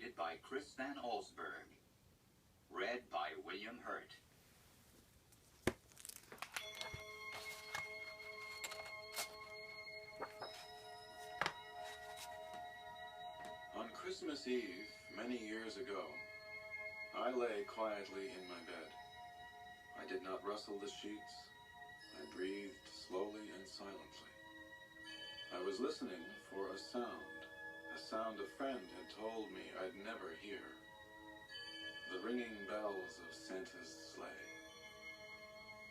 narrated by Chris Van Allsburg, read by William Hurt. On Christmas Eve, many years ago, I lay quietly in my bed. I did not rustle the sheets. I breathed slowly and silently. I was listening for a sound a friend had told me I'd never hear. The ringing bells of Santa's sleigh.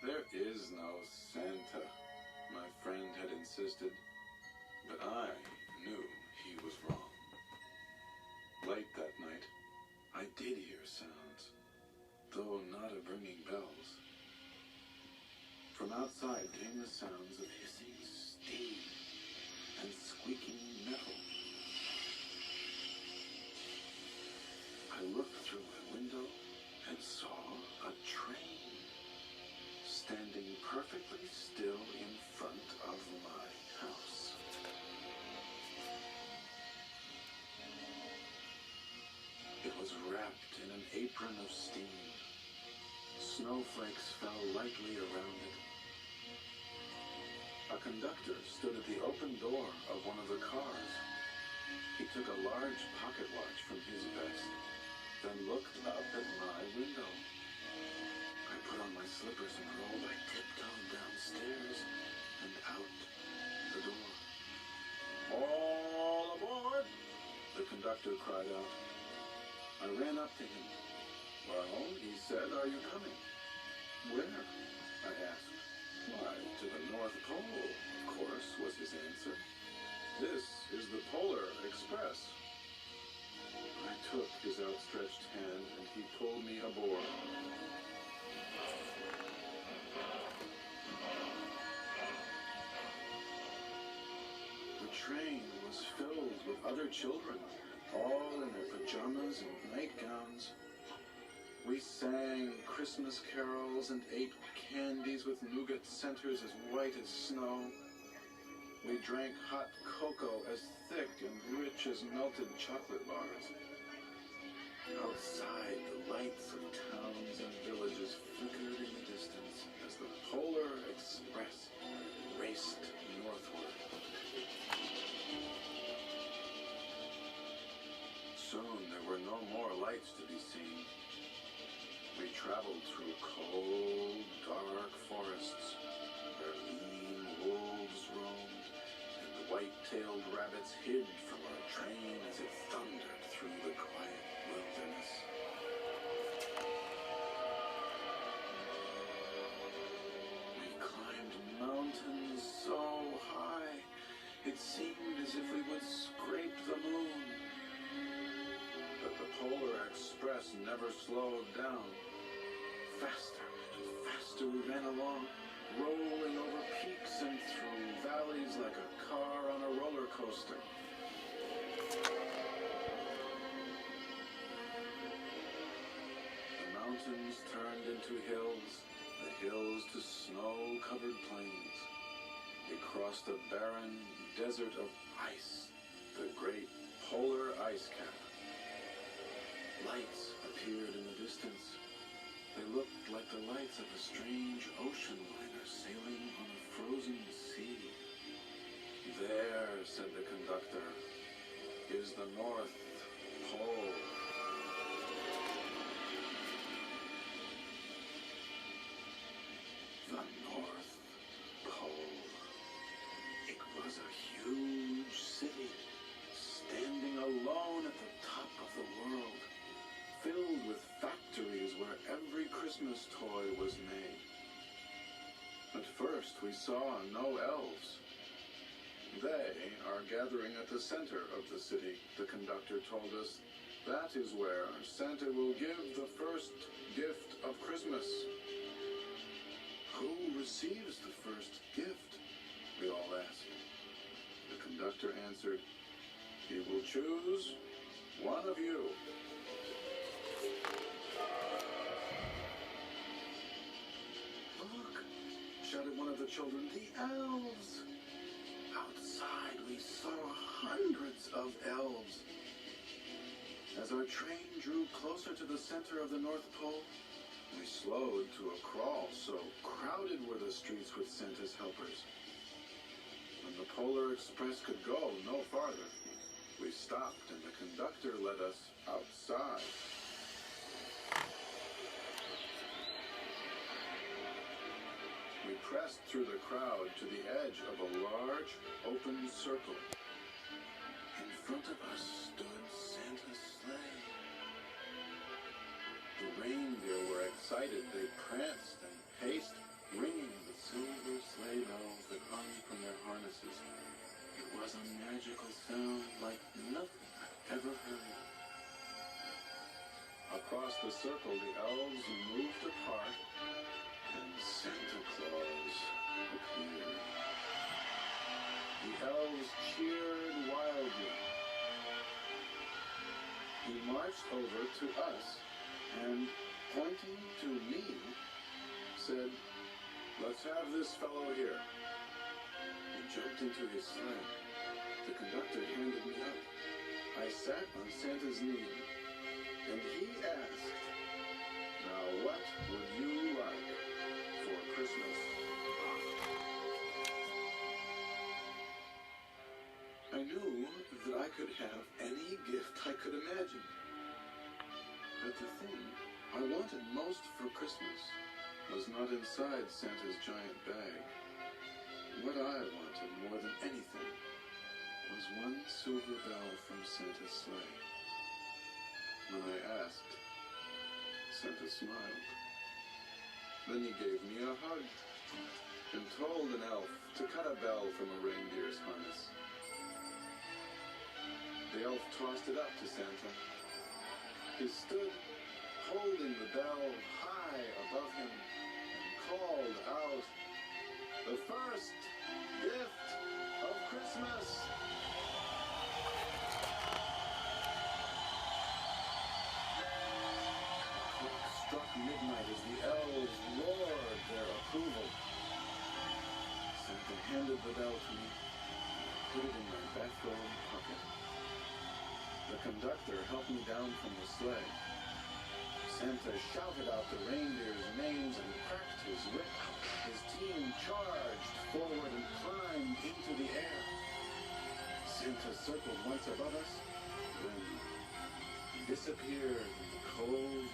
There is no Santa, my friend had insisted, but I knew he was wrong. Late that night, I did hear sounds, though not of ringing bells. From outside came the sounds of hissing steam and squeaking metal. I looked through my window and saw a train standing perfectly still in front of my house. It was wrapped in an apron of steam. Snowflakes fell lightly around it. A conductor stood at the open door of one of the cars. He took a large pocket watch from his vest, then looked up at my window. I put on my slippers and rolled. I tiptoed downstairs and out the door. "All aboard!" the conductor cried out. I ran up to him. "Well," he said, "are you coming?" "Where?" I asked. "Why, to the North Pole, of course," was his answer. "This is the Polar Express." I took his outstretched hand and he pulled me aboard. The train was filled with other children, all in their pajamas and nightgowns. We sang Christmas carols and ate candies with nougat centers as white as snow. We drank hot cocoa as thick and rich as melted chocolate bars. Outside, the lights of towns and villages flickered in the distance as the Polar Express raced northward. Soon there were no more lights to be seen. We traveled through cold, dark forests where lean wolves roamed and the white-tailed rabbits hid from our train as it thundered through the quiet wilderness. We climbed mountains so high, it seemed as if we would scrape the moon. But the Polar Express never slowed down. Faster and faster we ran along, rolling over peaks and through valleys like a car on a roller coaster. The mountains turned into hills, the hills to snow-covered plains. We crossed a barren desert of ice, the great polar ice cap. Lights appeared in the distance. They looked like the lights of a strange ocean liner sailing on a frozen sea. "There," said the conductor, "is the North Pole." The North Pole. It was a huge city, standing alone at the top of the world, filled with factories where every Christmas toy was made. At first we saw no elves. "They are gathering at the center of the city," the conductor told us. "That is where Santa will give the first gift of Christmas." "Who receives the first gift?" we all asked. The conductor answered, "He will choose one of you." "Look," shouted one of the children, "the elves!" Outside we saw hundreds of elves. As our train drew closer to the center of the North Pole, we slowed to a crawl, so crowded were the streets with Santa's helpers. When the Polar Express could go no farther, we stopped and the conductor led us outside. We pressed through the crowd to the edge of a large, open circle. In front of us stood Santa's sleigh. The reindeer were excited. They pranced and paced, ringing the silver sleigh bells that hung from their harnesses. It was a magical sound like nothing I've ever heard. Across the circle, the elves moved apart, and Santa Claus appeared. The elves cheered wildly. He marched over to us and, pointing to me, said, "Let's have this fellow here." He jumped into his sleigh. The conductor handed me up. I sat on Santa's knee, and he asked, "Now what would you like for Christmas?" I knew that I could have any gift I could imagine. But the thing I wanted most for Christmas was not inside Santa's giant bag. What I wanted more than anything was one silver bell from Santa's sleigh. When I asked, Santa smiled. Then he gave me a hug and told an elf to cut a bell from a reindeer's harness. The elf tossed it up to Santa. He stood holding the bell high above him and called out, "The first gift of Christmas!" The clock struck midnight as the elves roared their approval. Santa handed the bell to me and put it in my bathrobe pocket. The conductor helped me down from the sleigh. Santa shouted out the reindeers' names and cracked his whip. His team charged forward and climbed into the air. Santa circled once above us, then disappeared in the cold,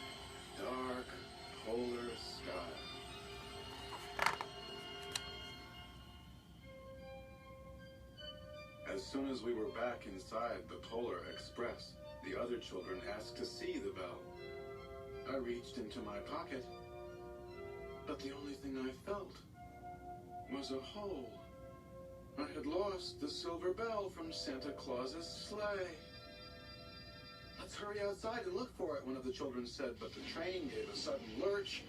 dark, polar sky. As soon as we were back inside the Polar Express, the other children asked to see the bell. I reached into my pocket, but the only thing I felt was a hole. I had lost the silver bell from Santa Claus's sleigh. "Let's hurry outside and look for it," one of the children said, but the train gave a sudden lurch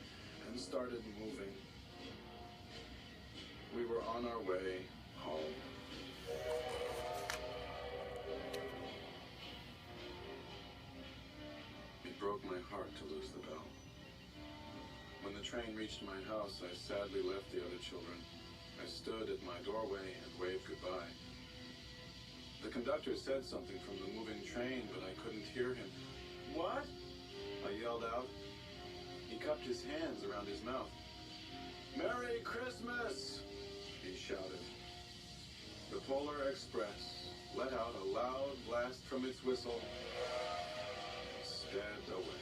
and started moving. We were on our way home. It broke my heart to lose the bell. When the train reached my house, I sadly left the other children. I stood at my doorway and waved goodbye. The conductor said something from the moving train, but I couldn't hear him. "What?" I yelled out. He cupped his hands around his mouth. "Merry Christmas!" he shouted. The Polar Express let out a loud blast from its whistle and sped away.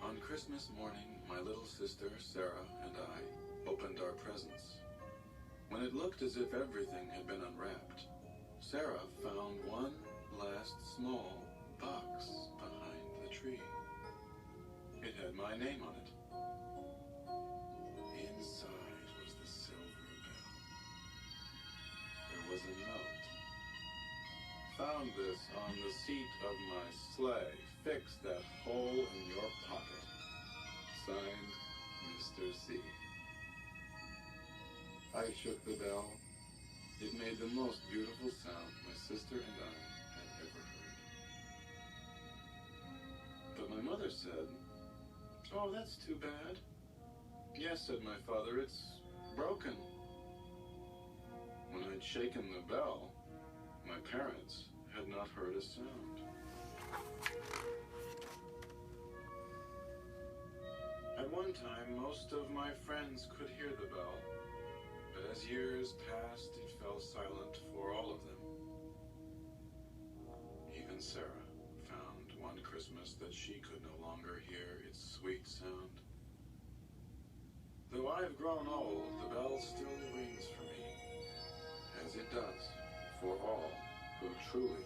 On Christmas morning, my little sister, Sarah, and I opened our presents. When it looked as if everything had been unwrapped, Sarah found one last small box behind the tree. It had my name on it. Inside was the silver bell. There was a note. "Found this on the seat of my sleigh. Fix that hole in your pocket. Signed, Mr. C." I shook the bell. It made the most beautiful sound my sister and I had ever heard. But my mother said, "Oh, that's too bad." "Yes," said my father, "it's broken. When I'd shaken the bell, my parents had not heard a sound. At one time, most of my friends could hear the bell, but as years passed, it fell silent for all of them. Even Sarah found one Christmas that she could no longer hear its sweet sound. Though I've grown old, the bell still rings for me, as it does for all who truly